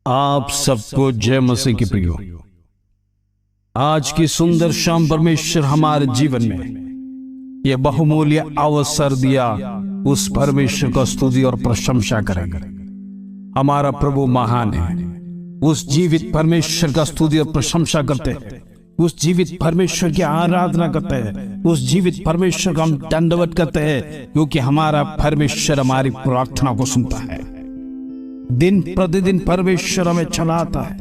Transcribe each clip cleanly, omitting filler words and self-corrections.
आप सबको जय मसीह की प्रियो। आज की सुंदर शाम परमेश्वर हमारे जीवन में यह बहुमूल्य अवसर दिया, उस परमेश्वर का स्तुति और प्रशंसा करेंगे। हमारा प्रभु महान है। उस जीवित परमेश्वर का स्तुति और प्रशंसा करते हैं, उस जीवित परमेश्वर की आराधना करते हैं, उस जीवित परमेश्वर का हम दंडवत करते हैं, क्योंकि हमारा परमेश्वर हमारी प्रार्थना को सुनता है। दिन प्रतिदिन परमेश्वर हमें चलाता है।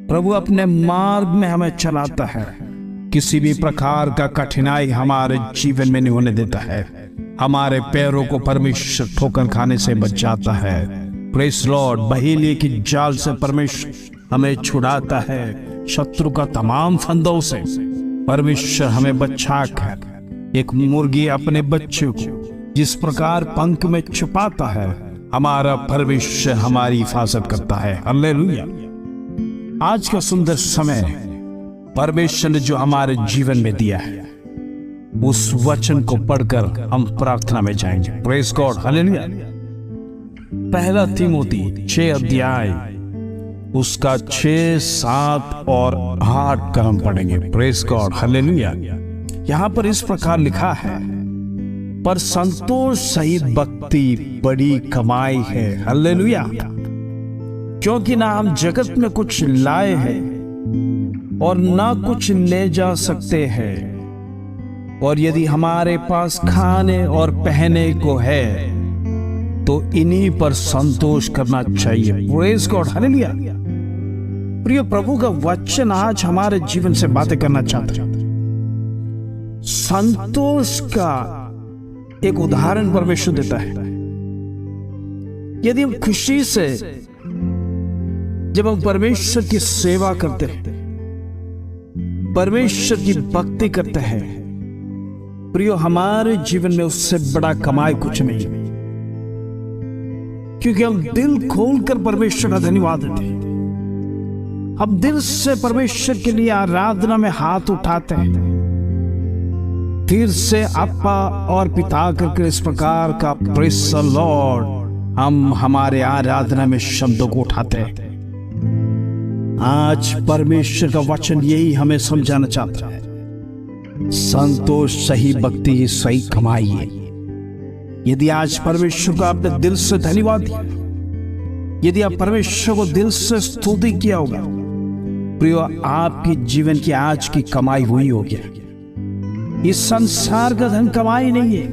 प्रभु अपने मार्ग में हमें चलाता है। किसी भी प्रकार का कठिनाई हमारे जीवन में नहीं होने देता है। हमारे पैरों को परमेश्वर ठोकर खाने से बचाता है। Praise Lord. बहेलिये की जाल से परमेश्वर हमें छुड़ाता है। शत्रु का तमाम फंदों से परमेश्वर हमें बचाकर, एक मुर्गी अपने बच्चे को जिस प्रकार पंख में छुपाता है, हमारा परमेश्वर हमारी हिफाजत करता है। हालेलुया। आज का सुंदर समय परमेश्वर ने जो हमारे जीवन में दिया है, उस वचन को पढ़कर हम प्रार्थना में जाएंगे। Praise God. हालेलुया। पहला तीमुथी 6 अध्याय उसका 6, 7 और 8 का हम पढ़ेंगे। Praise God. हालेलुया। यहां पर इस प्रकार लिखा है, पर संतोष सहित भक्ति बड़ी कमाई है। हालेलुया। क्योंकि ना हम जगत में कुछ लाए हैं और ना कुछ ले जा सकते हैं, और यदि हमारे पास खाने और पहने को है तो इन्हीं पर संतोष करना चाहिए। Praise God. हालेलुया। प्रिय प्रभु का वचन आज हमारे जीवन से बातें करना चाहता है। संतोष का एक उदाहरण परमेश्वर देता है। यदि हम खुशी से जब हम परमेश्वर की सेवा करते हैं, परमेश्वर की भक्ति करते हैं, प्रियो, हमारे जीवन में उससे बड़ा कमाई कुछ नहीं, क्योंकि हम दिल खोलकर परमेश्वर का धन्यवाद देते हैं। हम दिल से परमेश्वर के लिए आराधना में हाथ उठाते हैं, दिल से अप्पा और पिता करके इस प्रकार का प्रेज़ द लॉर्ड हम हमारे आराधना में शब्दों को उठाते हैं। आज परमेश्वर का वचन यही हमें समझाना चाहता है। संतोष सही भक्ति ही सही कमाई है। यदि आज परमेश्वर को आपने दिल से धन्यवाद दिया, यदि आप परमेश्वर को दिल से स्तुति किया होगा, प्रियो, आपकी जीवन की आज की कमाई हुई होगी। इस संसार का धन कमाई नहीं है,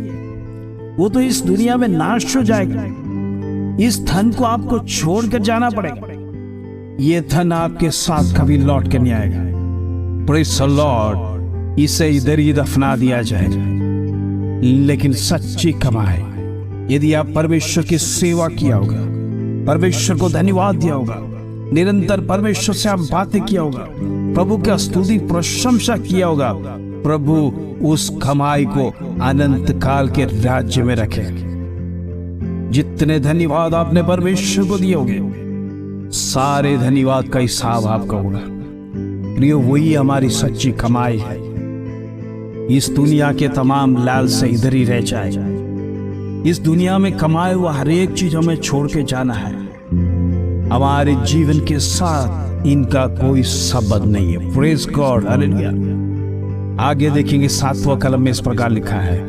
वो तो इस दुनिया में नाश हो जाएगा। इस धन को आपको छोड़कर जाना पड़ेगा। ये धन आपके साथ कभी लौट कर नहीं आएगा। Praise the Lord. इसे इधर ही दफना दिया जाएगा। लेकिन सच्ची कमाई, यदि आप परमेश्वर की सेवा किया होगा, परमेश्वर को धन्यवाद दिया होगा, निरंतर परमेश्वर से आप बातें किया होगा, प्रभु का स्तुति प्रशंसा किया होगा, प्रभु उस कमाई को अनंत काल के राज्य में रखे। जितने धन्यवाद आपने परमेश्वर को दिए होंगे, सारे धन्यवाद का हिसाब आपका होगा। प्रियो, वही हमारी सच्ची कमाई है। इस दुनिया के तमाम लाल से इधर ही रह जाए। इस दुनिया में कमाए हुआ हर एक चीज हमें छोड़ के जाना है। हमारे जीवन के साथ इनका कोई संबंध नहीं है। Praise God. हालेलुया। आगे देखेंगे 7वां कलम में इस प्रकार लिखा है,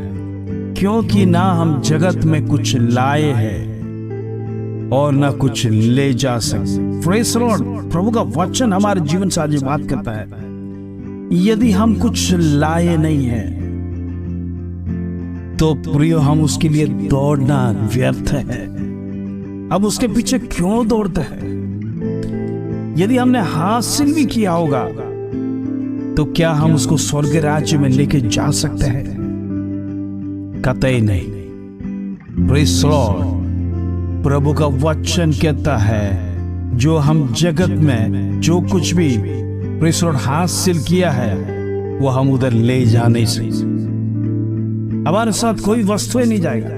क्योंकि ना हम जगत में कुछ लाए हैं और ना कुछ ले जा सकते। Praise Lord. प्रभु का वचन हमारे जीवन से आज बात करता है। यदि हम कुछ लाए नहीं हैं तो प्रियो, हम उसके लिए दौड़ना व्यर्थ है। हम उसके पीछे क्यों दौड़ते हैं? यदि हमने हासिल भी किया होगा तो क्या हम उसको स्वर्ग राज्य में लेके जा सकते हैं? कतई नहीं। Praise Lord. प्रभु का वचन कहता है, जो हम जगत में जो कुछ भी प्रेज़ लॉर्ड हासिल किया है, वो हम उधर ले जा नहीं सकते। हमारे साथ कोई वस्तु नहीं जाएगा।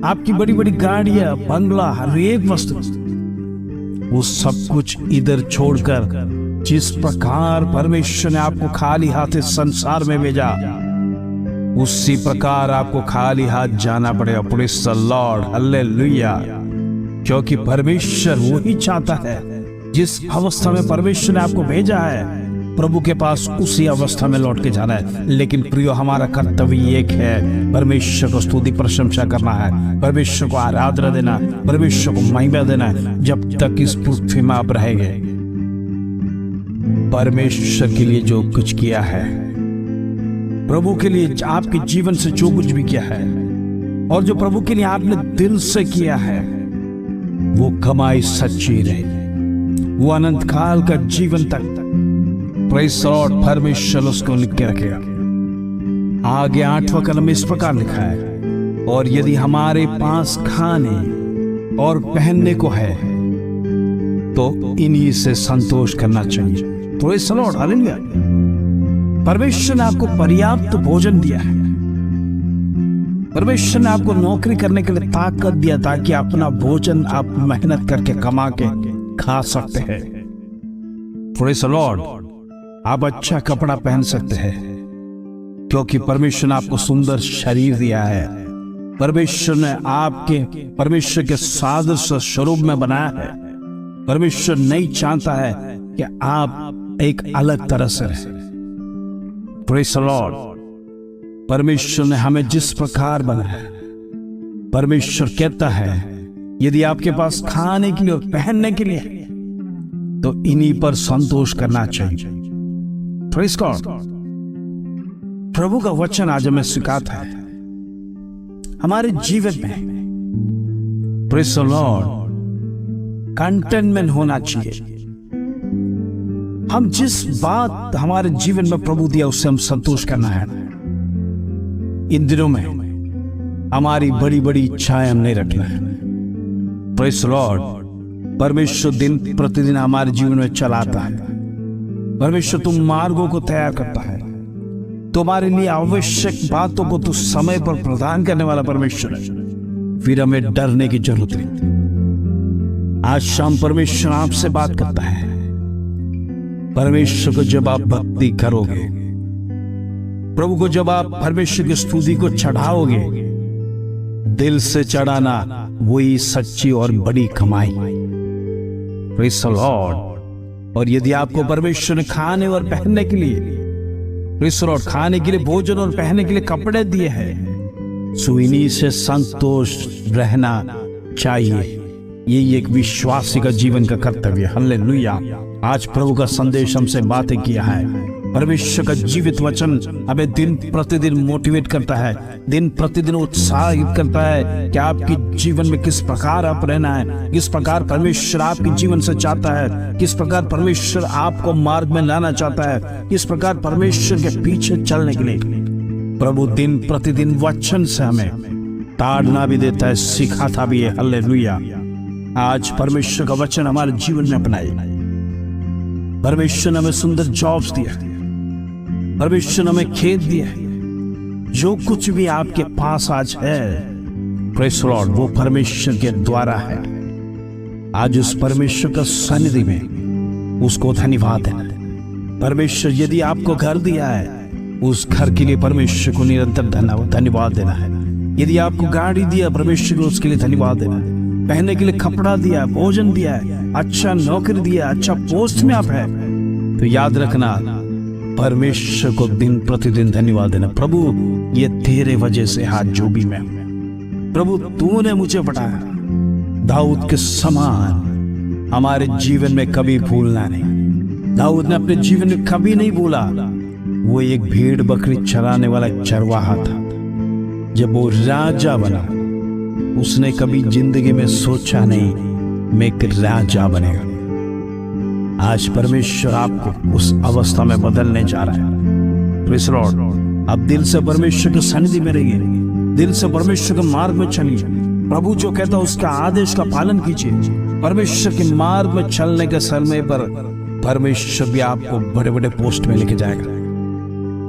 आपकी बड़ी बड़ी गाड़ियां, बंगला, हर एक वस्तु, वो सब कुछ इधर छोड़कर, जिस प्रकार परमेश्वर ने आपको खाली हाथ इस संसार में भेजा, उसी प्रकार आपको खाली हाथ जाना पड़ेगा। Praise the Lord. हालेलुया। क्योंकि परमेश्वर वो ही चाहता है जिस अवस्था में परमेश्वर ने आपको भेजा है प्रभु के पास उसी अवस्था में लौट के जाना है। लेकिन प्रियो, हमारा कर्तव्य एक है, परमेश्वर को स्तुति प्रशंसा करना है, परमेश्वर को आराधना देना, परमेश्वर को महिमा देना है। जब तक इस पृथ्वी में आप रहेंगे, परमेश्वर के लिए जो कुछ किया है, प्रभु के लिए आपके जीवन से जो कुछ भी किया है और जो प्रभु के लिए आपने दिल से किया है, वो कमाई सच्ची रहे, वो अनंत काल का जीवन तक प्रेज़ द लॉर्ड परमेश्वर उसको लिख के रखेगा। आगे 8वां कलम इस प्रकार लिखा है, और यदि हमारे पास खाने और पहनने को है तो इन्हीं से संतोष करना चाहिए। Praise the Lord, hallelujah. परमेश्वर ने आपको पर्याप्त भोजन दिया है, परमेश्वर ने आपको नौकरी करने के लिए ताकत दिया ताकि अपना भोजन आप मेहनत करके कमा के खा सकते हैं। प्रेज़ द लॉर्ड, आप अच्छा कपड़ा पहन सकते हैं क्योंकि परमेश्वर ने आपको सुंदर शरीर दिया है। परमेश्वर ने आपके परमेश्वर के सादृश स्वरूप में बनाया है। परमेश्वर नहीं चाहता है कि आप एक अलग तरह से रहें। प्रेज़ द लॉर्ड, परमेश्वर ने हमें जिस प्रकार बनाया, परमेश्वर कहता है यदि आपके पास खाने के लिए और पहनने के लिए तो इन्हीं पर संतोष करना चाहिए। प्रेज़ गॉड, प्रभु का वचन आज हमें सिखाता है हमारे जीवन में, प्रेज़ द लॉर्ड, कंटेनमेंट होना चाहिए। हम जिस बात हमारे जीवन में प्रभु दिया उससे हम संतोष करना है। इन दिनों में हमारी बड़ी बड़ी इच्छाएं हम नहीं रखना है। प्रेज़ द लॉर्ड, परमेश्वर दिन प्रतिदिन हमारे जीवन में चलाता है। परमेश्वर तुम मार्गों को तैयार करता है, तुम्हारे लिए आवश्यक बातों को तो समय पर प्रदान करने वाला परमेश्वर है। फिर हमें डरने की जरूरत नहीं। आज शाम परमेश्वर आपसे बात करता है। परमेश्वर को जब आप भक्ति करोगे, प्रभु को जब आप परमेश्वर की स्तुति को चढ़ाओगे, दिल से चढ़ाना वही सच्ची और बड़ी कमाई। Praise the Lord. और यदि आपको परमेश्वर ने खाने और पहनने के लिए, प्रेज़ द लॉर्ड, खाने के लिए भोजन और पहनने के लिए कपड़े दिए हैं, सो इन्हीं से संतोष रहना चाहिए। यही एक विश्वासी का जीवन का कर्तव्य है। हालेलुया। आज प्रभु का संदेश हमसे बातें किया है। परमेश्वर का जीवित वचन हमें दिन प्रतिदिन मोटिवेट करता है, दिन प्रतिदिन उत्साहित करता है कि आपके जीवन में किस प्रकार आप रहना है, किस प्रकार परमेश्वर आपके जीवन से चाहता है, किस प्रकार परमेश्वर आपको मार्ग में लाना चाहता है, किस प्रकार परमेश्वर के पीछे चलने के लिए प्रभु दिन प्रतिदिन वचन से हमें ताड़ना भी देता है, सिखाता भी है। हालेलुया। आज परमेश्वर का वचन हमारे जीवन में अपनाए। परमेश्वर ने हमें सुंदर जॉब्स दिया है, परमेश्वर ने हमें खेत दिया है। जो कुछ भी आपके पास आज है, प्रेज़ द लॉर्ड, वो परमेश्वर के द्वारा है। आज उस परमेश्वर का सन्निधि में उसको धन्यवाद देना। परमेश्वर यदि आपको घर दिया है, उस घर के लिए परमेश्वर को निरंतर धन्यवाद देना है। यदि आपको गाड़ी दिया, परमेश्वर को उसके लिए धन्यवाद देना है। पहनने के लिए कपड़ा दिया, भोजन दिया है, अच्छा नौकरी दिया, अच्छा पोस्ट में आप है, तो याद रखना परमेश्वर को दिन प्रतिदिन धन्यवाद देना। प्रभु, ये तेरे वजह से आज जो भी मैं, प्रभु तूने मुझे बढ़ाया। दाऊद के समान हमारे जीवन में कभी भूलना नहीं। दाऊद ने अपने जीवन में कभी नहीं भूला, वो एक भेड़ बकरी चराने वाला चरवाहा था। जब वो राजा बना, उसने कभी जिंदगी में सोचा नहीं मैं एक राजा बनेगा। आज परमेश्वर आपको उस अवस्था में बदलने जा रहा है। Praise the Lord. अब दिल से परमेश्वर के सन्निधि में रहिए, दिल से परमेश्वर के मार्ग में चलिए। प्रभु जो कहता है उसका आदेश का पालन कीजिए। परमेश्वर के मार्ग में चलने के समय पर परमेश्वर भी आपको बड़े बड़े पोस्ट में लेके जाएगा।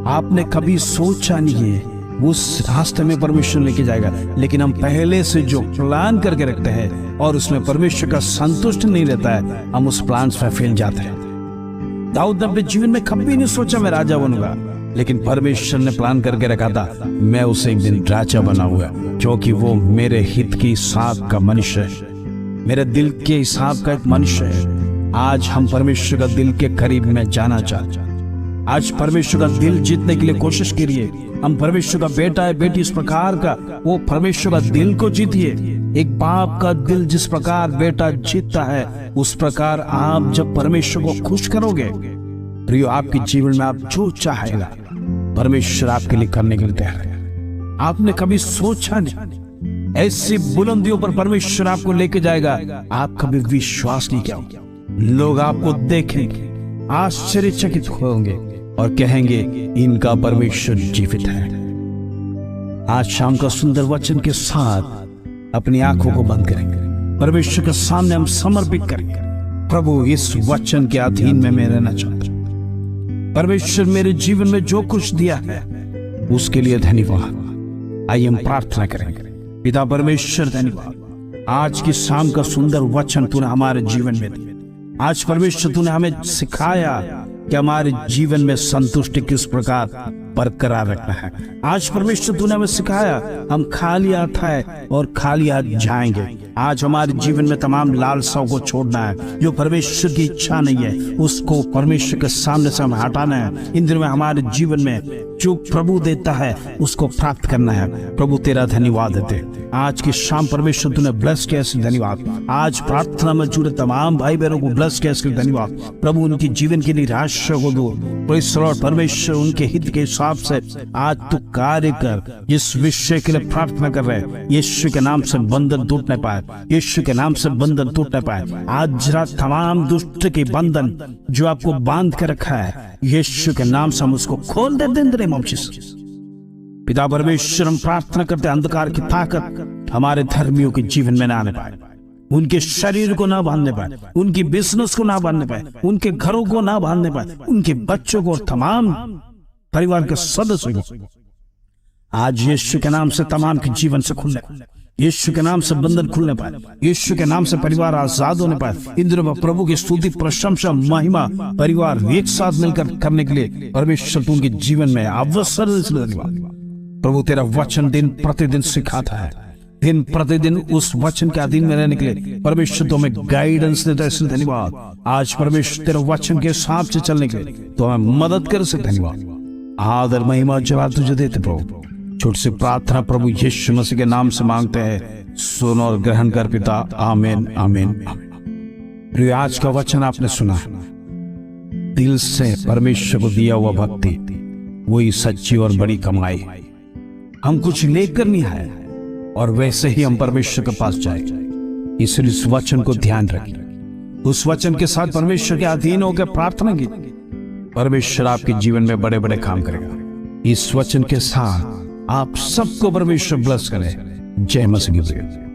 आपने कभी सोचा नहीं है उस रास्ते में परमेश्वर लेके जाएगा, लेकिन हम पहले से जो प्लान करके रखते हैं और उसमें परमेश्वर का संतुष्ट नहीं रहता है, हम उस प्लान में फेल जाते हैं। दाऊद ने अपने जीवन में कभी नहीं सोचा मैं राजा बनूंगा, लेकिन परमेश्वर ने प्लान करके रखा था मैं उसे एक दिन राजा बनाऊंगा, क्योंकि वो मेरे हित की साथ का मनुष्य है। मेरे दिल के हिसाब का एक मनुष्य है। आज हम परमेश्वर का दिल के करीब में जाना चाहते हैं। आज परमेश्वर का दिल जीतने के लिए कोशिश करिए। हम परमेश्वर का बेटा है, बेटी इस प्रकार का वो परमेश्वर का दिल को जीतिए। एक बाप का दिल जिस प्रकार बेटा जीतता है, उस प्रकार आप जब परमेश्वर को खुश करोगे प्रियो, आपके जीवन में आप जो चाहेगा परमेश्वर आपके लिए करने के लिए तैयार है। आपने कभी सोचा नहीं, ऐसी बुलंदियों पर परमेश्वर आपको लेके जाएगा, आप कभी विश्वास नहीं किया। लोग आपको देखेंगे, आश्चर्यचकित होंगे और कहेंगे इनका परमेश्वर जीवित है। आज शाम का सुंदर वचन के साथ अपनी आंखों को बंद करेंगे, परमेश्वर के सामने हम समर्पित करेंगे। प्रभु, इस वचन के अधीन में मैं रहना चाहता हूं। परमेश्वर मेरे जीवन में जो कुछ दिया है उसके लिए धन्यवाद। आइए हम प्रार्थना करेंगे। पिता परमेश्वर, धन्यवाद आज की शाम का सुंदर वचन तूने हमारे जीवन में दिया। आज परमेश्वर तूने हमें सिखाया कि हमारे जीवन में संतुष्टि किस प्रकार बरकरार रखना है। आज परमेश्वर तूने हमें सिखाया हम खाली हाथ है और खाली हाथ जाएंगे। आज हमारे जीवन में तमाम लालसाओं को छोड़ना है, जो परमेश्वर की इच्छा नहीं है उसको परमेश्वर के सामने से हमें हटाना है। इन दिनों में हमारे जीवन में जो प्रभु देता है उसको प्राप्त करना है। प्रभु तेरा धन्यवाद देते आज की शाम परमेश्वर तूने ब्लेस किया, इसलिए धन्यवाद। आज प्रार्थना में जुड़े तमाम भाई बहनों को ब्लेस किया, इसके लिए धन्यवाद। प्रभु उनकी जीवन के निराशा को दो परमेश्वर, उनके हित के हिसाब से आज तू कार्य कर। जिस विषय के लिए प्रार्थना कर रहे हैं यीशु के नाम से बंधन टूट नहीं पाए, यीशु के नाम से बंधन टूट नहीं पाए। आज जरा तमाम दुष्ट के बंधन जो आपको बांध के रखा है यीशु के नाम से हम उसको खोल दे दें। पिता परमेश्वर, हम प्रार्थना करते अंधकार की ताकत हमारे धर्मियों के जीवन में ना आने पाए, उनके शरीर को ना बांधने पाए, उनकी बिजनेस को ना बांधने पाए, उनके घरों को ना बांधने पाए, उनके बच्चों को और तमाम परिवार के सदस्यों को आज यीशु के नाम से तमाम के जीवन से खुलने, यीशु के नाम से बंधन खुलने पाए, यीशु के नाम से परिवार आजाद होने पाए। इन दिनों में प्रभु की स्तुति, प्रशंसा, महिमा परिवार एक साथ मिलकर करने के लिए परमेश्वर उनके जीवन में अवसर। धन्यवाद प्रभु, तेरा वचन दिन प्रतिदिन सिखाता है, दिन प्रतिदिन उस वचन के अधीन में रहने के लिए परमेश्वर तो हमें गाइडेंस देता है, इसलिए धन्यवाद। आज परमेश्वर तेरे वचन के हिसाब से चलने के लिए तो हमें मदद कर से धन्यवाद। आदर महिमा जवाब तुझे देते प्रभु। छोटी सी प्रार्थना प्रभु यीशु मसीह के नाम से मांगते हैं, सुन और ग्रहण कर पिता। आमीन आमीन। प्रिय, आज का वचन आपने सुना, दिल से परमेश्वर को दिया हुआ भक्ति वही सच्ची और बड़ी कमाई। हम कुछ लेकर नहीं आए और वैसे ही हम परमेश्वर के पास जाएंगे। इसलिए इस वचन को ध्यान रखिए, उस वचन के साथ परमेश्वर के अधीन होकर प्रार्थना की, परमेश्वर आपके जीवन में बड़े बड़े काम करेगा। इस वचन के साथ आप सबको परमेश्वर ब्लेस करे। जय मसीह की।